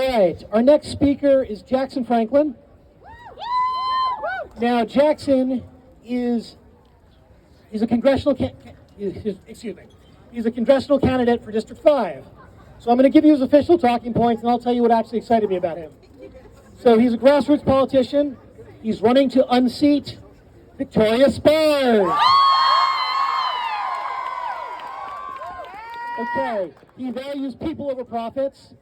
right, our next speaker is Jackson Franklin. Now, Jackson he's a congressional he's a congressional candidate for District 5. So I'm going to give you his official talking points, and I'll tell you what actually excited me about him. So he's a grassroots politician. He's running to unseat Victoria Spars. Okay, he values people over profits.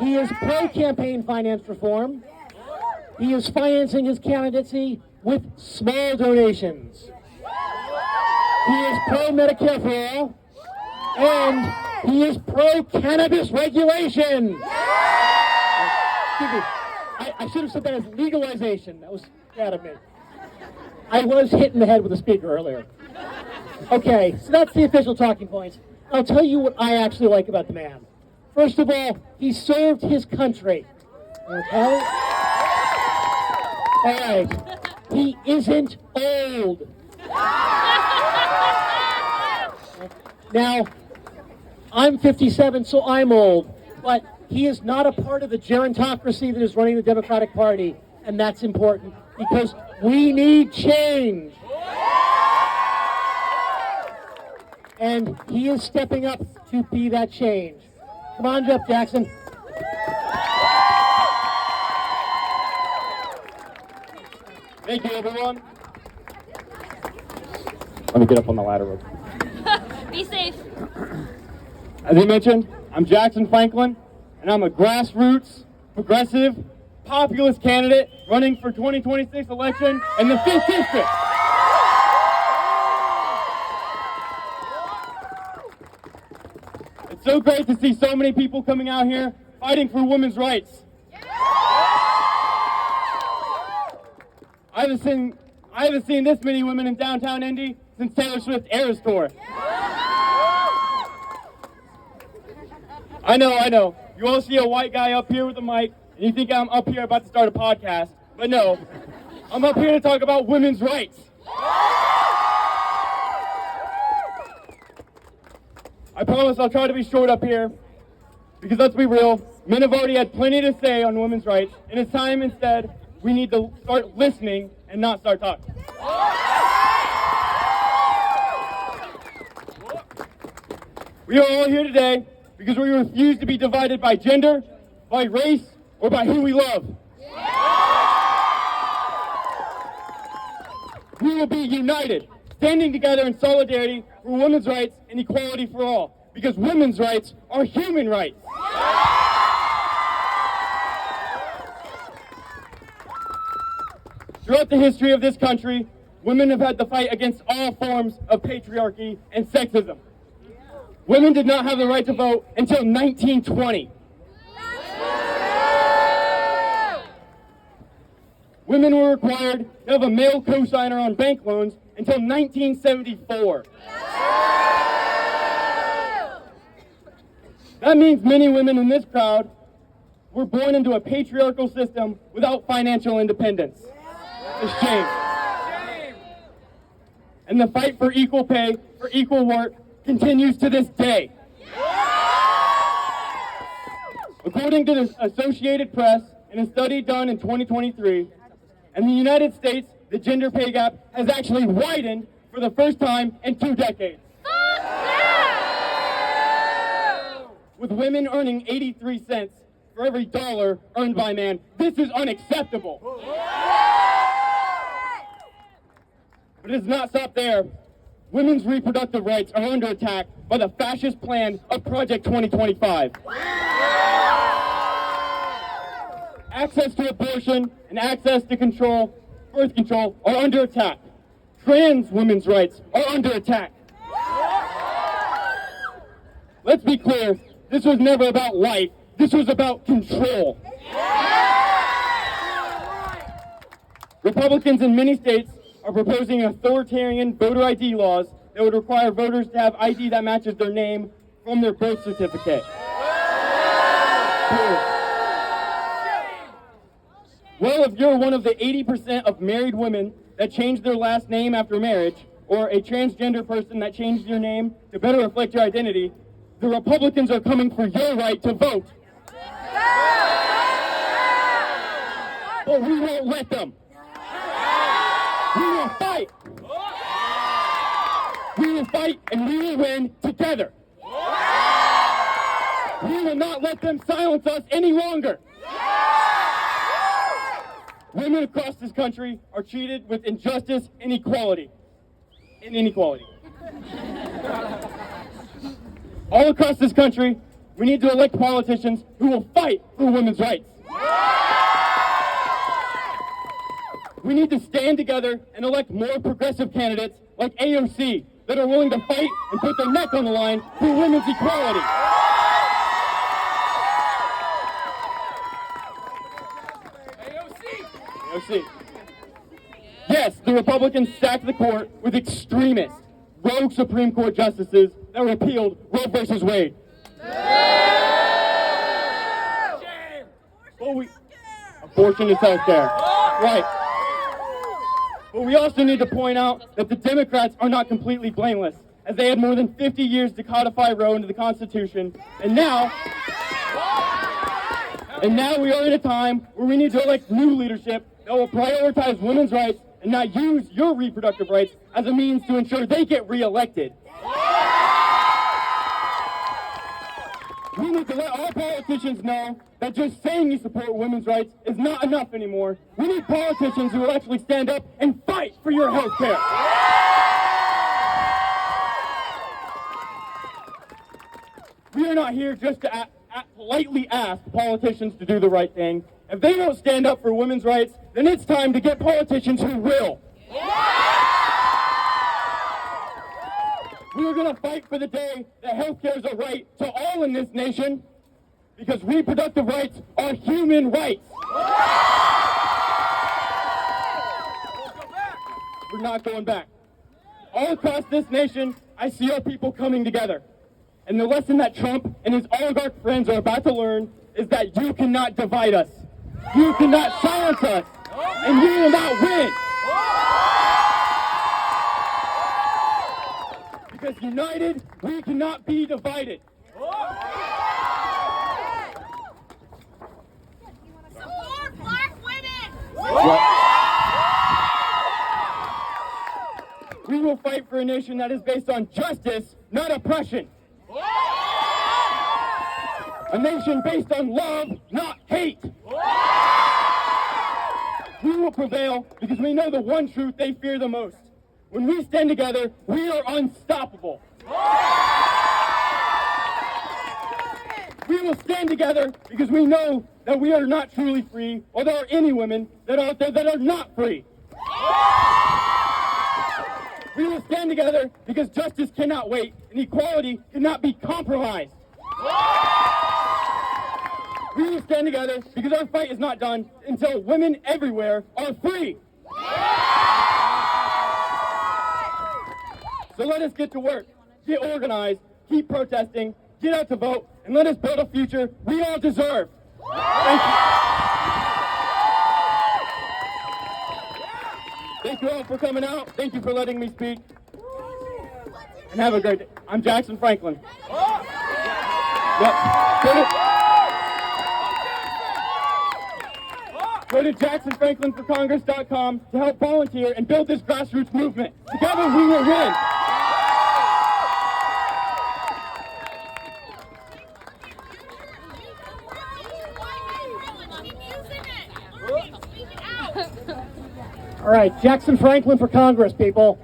He is pro-campaign finance reform. He is financing his candidacy with small donations. He is pro-Medicare for all. And he is pro-cannabis regulation. Excuse me. I should have said that as legalization. That was bad of me. I was hit in the head with a speaker earlier. Okay, so that's the official talking points. I'll tell you what I actually like about the man. First of all, he served his country. Okay? All right. He isn't old. Now, I'm 57, so I'm old, but he is not a part of the gerontocracy that is running the Democratic Party, and that's important because we need change. And he is stepping up to be that change. Come on up, Jackson. Thank you, everyone. Let me get up on the ladder real quick. Be safe. As he mentioned, I'm Jackson Franklin, and I'm a grassroots, progressive, populist candidate running for 2026 election in the 5th District. It's so great to see so many people coming out here fighting for women's rights. I haven't seen this many women in downtown Indy since Taylor Swift's Eras tour. I know. You all see a white guy up here with a mic, and you think I'm up here about to start a podcast, but no. I'm up here to talk about women's rights. I promise I'll try to be short up here, because let's be real, men have already had plenty to say on women's rights, and it's time instead we need to start listening and not start talking. We are all here today because we refuse to be divided by gender, by race, or by who we love. We will be united, standing together in solidarity for women's rights and equality for all, because women's rights are human rights. Throughout the history of this country, women have had to fight against all forms of patriarchy and sexism. Women did not have the right to vote until 1920. Women were required to have a male cosigner on bank loans until 1974. That means many women in this crowd were born into a patriarchal system without financial independence. It's a shame. And the fight for equal pay, for equal work, continues to this day. According to the Associated Press, in a study done in 2023, in the United States, the gender pay gap has actually widened for the first time in 2 decades. With women earning 83 cents for every dollar earned by a man. This is unacceptable. But it does not stop there. Women's reproductive rights are under attack by the fascist plan of Project 2025. Access to abortion and access to birth control are under attack. Trans women's rights are under attack. Let's be clear, this was never about life, this was about control. Republicans in many states are proposing authoritarian voter ID laws that would require voters to have ID that matches their name from their birth certificate. Well, if you're one of the 80% of married women that changed their last name after marriage, or a transgender person that changed your name to better reflect your identity, the Republicans are coming for your right to vote. but we won't let them. We will fight. We will fight and we will win together. We will not let them silence us any longer. Women across this country are treated with injustice and inequality. All across this country, we need to elect politicians who will fight for women's rights. We need to stand together and elect more progressive candidates like AOC that are willing to fight and put their neck on the line for women's equality. AOC. Yes, the Republicans stacked the court with extremist, rogue Supreme Court justices that repealed Roe versus Wade. Abortion is health care. Right. But we also need to point out that the Democrats are not completely blameless, as they had more than 50 years to codify Roe into the Constitution, and now we are in a time where we need to elect new leadership that will prioritize women's rights and not use your reproductive rights as a means to ensure they get reelected. We need to let all politicians know that just saying you support women's rights is not enough anymore. We need politicians who will actually stand up and fight for your health care. We are not here just to politely ask politicians to do the right thing. If they don't stand up for women's rights, then it's time to get politicians who will. We are going to fight for the day that health care is a right to all in this nation, because reproductive rights are human rights. We're not going back. All across this nation, I see our people coming together. And the lesson that Trump and his oligarch friends are about to learn is that you cannot divide us. You cannot silence us. And you will not win. Because united, we cannot be divided. Support black women! We will fight for a nation that is based on justice, not oppression. A nation based on love, not hate. We will prevail because we know the one truth they fear the most. When we stand together, we are unstoppable. We will stand together because we know that we are not truly free, or there are any women that are out there that are not free. We will stand together because justice cannot wait and equality cannot be compromised. We will stand together because our fight is not done until women everywhere are free. So let us get to work, get organized, keep protesting, get out to vote, and let us build a future we all deserve. Thank you. Thank you all for coming out. Thank you for letting me speak. And have a great day. I'm Jackson Franklin. Yep. Go to JacksonFranklinForCongress.com to help volunteer and build this grassroots movement. Together we will win. All right, Jackson Franklin for Congress, people.